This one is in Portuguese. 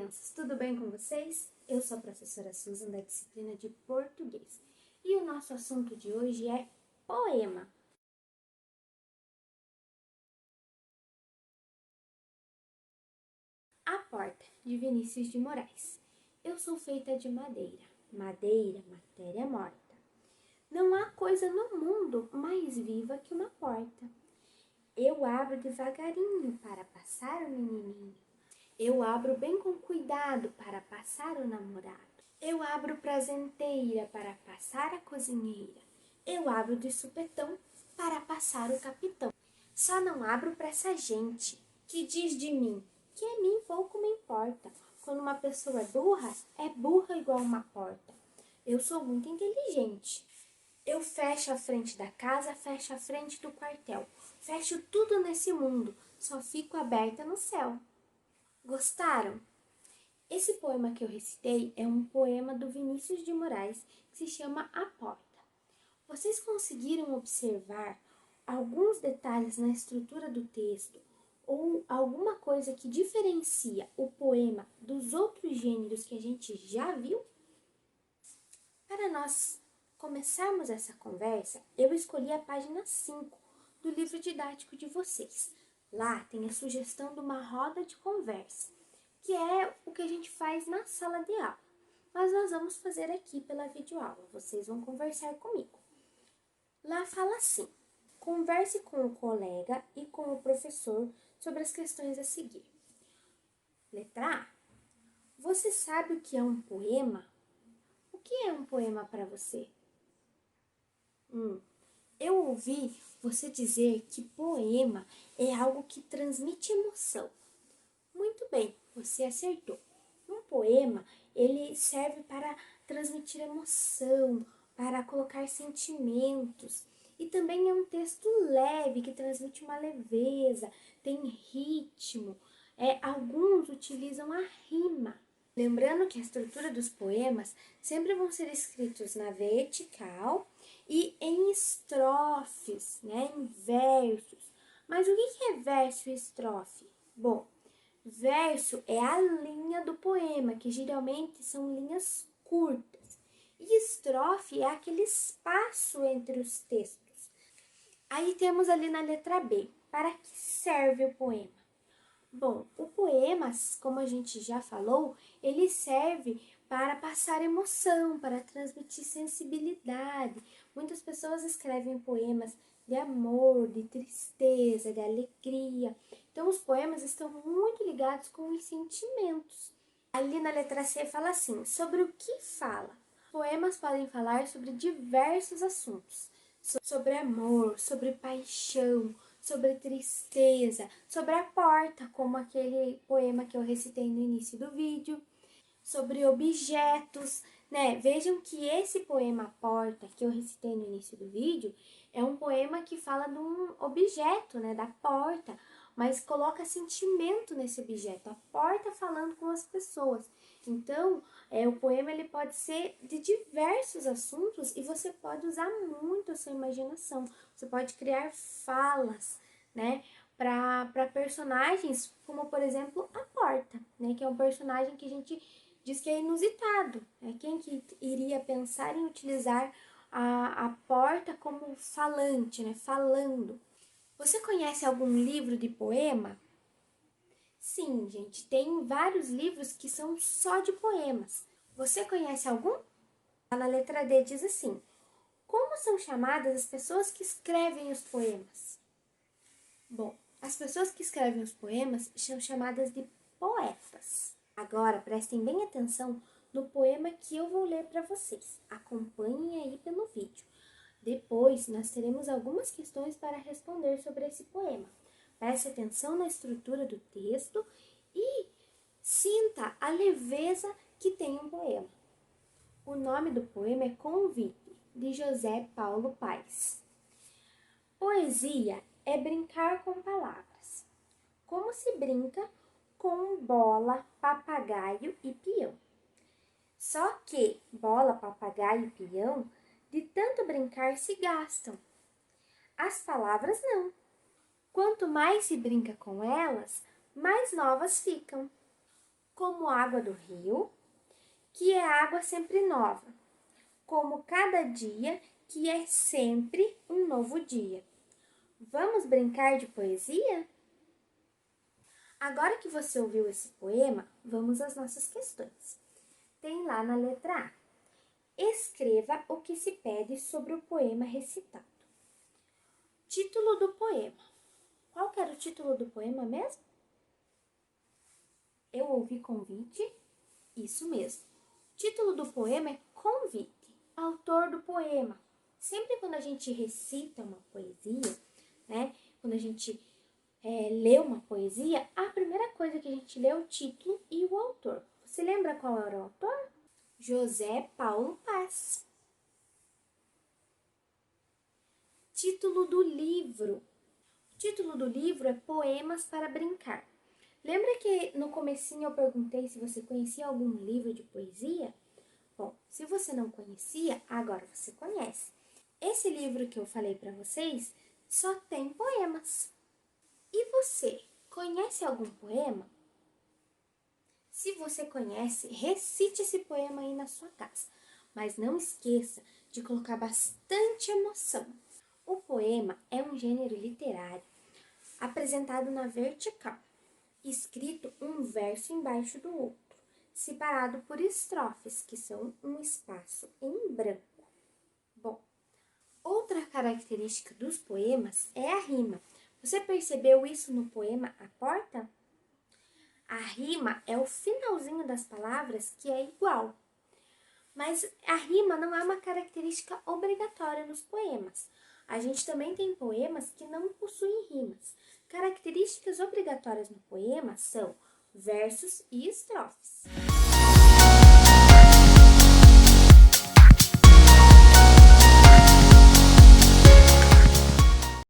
crianças, tudo bem com vocês? Eu sou a professora Susan da disciplina de português e o nosso assunto de hoje é poema. A Porta, de Vinícius de Moraes. Eu sou feita de madeira, madeira, matéria morta. Não há coisa no mundo mais viva que uma porta. Eu abro devagarinho para passar o menininho. Eu abro bem com cuidado para passar o namorado. Eu abro prazenteira para passar a cozinheira. Eu abro de supetão para passar o capitão. Só não abro para essa gente que diz de mim que a mim pouco me importa. Quando uma pessoa é burra igual uma porta. Eu sou muito inteligente. Eu fecho a frente da casa, fecho a frente do quartel. Fecho tudo nesse mundo, só fico aberta no céu. Gostaram? Esse poema que eu recitei é um poema do Vinícius de Moraes que se chama A Porta. Vocês conseguiram observar alguns detalhes na estrutura do texto ou alguma coisa que diferencia o poema dos outros gêneros que a gente já viu? Para nós começarmos essa conversa, eu escolhi a página 5 do livro didático de vocês. Lá tem a sugestão de uma roda de conversa, que é o que a gente faz na sala de aula. Mas nós vamos fazer aqui pela videoaula, vocês vão conversar comigo. Lá fala assim: converse com o colega e com o professor sobre as questões a seguir. Letra A. Você sabe o que é um poema? O que é um poema para você? Eu ouvi você dizer que poema é algo que transmite emoção. Muito bem, você acertou. Um poema, ele serve para transmitir emoção, para colocar sentimentos. E também é um texto leve, que transmite uma leveza, tem ritmo. Alguns utilizam a rima. Lembrando que a estrutura dos poemas sempre vão ser escritos na vertical e em estrofes, né, em versos. Mas o que é verso e estrofe? Bom, verso é a linha do poema, que geralmente são linhas curtas. E estrofe é aquele espaço entre os textos. Aí temos ali na letra B, para que serve o poema? Bom, o poema, como a gente já falou, ele serve para passar emoção, para transmitir sensibilidade. Muitas pessoas escrevem poemas de amor, de tristeza, de alegria. Então, os poemas estão muito ligados com os sentimentos. Ali na letra C fala assim: sobre o que fala? Poemas podem falar sobre diversos assuntos, sobre amor, sobre paixão, sobre tristeza, sobre a porta, como aquele poema que eu recitei no início do vídeo, sobre objetos, né? Vejam que esse poema Porta, que eu recitei no início do vídeo, é um poema que fala de um objeto, né? Da porta, mas coloca sentimento nesse objeto, a porta falando com as pessoas. Então, o poema ele pode ser de diversos assuntos e você pode usar muito a sua imaginação. Você pode criar falas, né, para personagens, como por exemplo a Porta, né, que é um personagem que a gente diz que é inusitado. Né? Quem que iria pensar em utilizar a porta como falante, né, falando? Você conhece algum livro de poema? Sim, gente, tem vários livros que são só de poemas. Você conhece algum? Na letra D diz assim: como são chamadas as pessoas que escrevem os poemas? Bom, as pessoas que escrevem os poemas são chamadas de poetas. Agora, prestem bem atenção no poema que eu vou ler para vocês. Acompanhem aí pelo vídeo. Depois, nós teremos algumas questões para responder sobre esse poema. Preste atenção na estrutura do texto e sinta a leveza que tem um poema. O nome do poema é Convite, de José Paulo Paes. Poesia é brincar com palavras. Como se brinca com bola, papagaio e peão. Só que bola, papagaio e peão, de tanto brincar, se gastam. As palavras não. Quanto mais se brinca com elas, mais novas ficam. como água do rio, que é água sempre nova, como cada dia, que é sempre um novo dia. Vamos brincar de poesia? Agora que você ouviu esse poema, vamos às nossas questões. Tem lá na letra A. Escreva o que se pede sobre o poema recitado. Título do poema. Qual que era o título do poema mesmo? Eu ouvi convite? Isso mesmo. Título do poema é Convite. Autor do poema. Sempre quando a gente recita uma poesia, né? Quando a gente lê uma poesia, a primeira coisa que a gente lê é o título e o autor. Você lembra qual era o autor? José Paulo Paz. Título do livro. O título do livro é Poemas para Brincar. Lembra que no comecinho eu perguntei se você conhecia algum livro de poesia? Bom, se você não conhecia, agora você conhece. Esse livro que eu falei para vocês só tem poemas. E você, conhece algum poema? Se você conhece, recite esse poema aí na sua casa. Mas não esqueça de colocar bastante emoção. O poema é um gênero literário apresentado na vertical, escrito um verso embaixo do outro, separado por estrofes, que são um espaço em branco. Bom, outra característica dos poemas é a rima. Você percebeu isso no poema A Porta? A rima é o finalzinho das palavras que é igual. Mas a rima não é uma característica obrigatória nos poemas. A gente também tem poemas que não possuem rimas. Características obrigatórias no poema são versos e estrofes.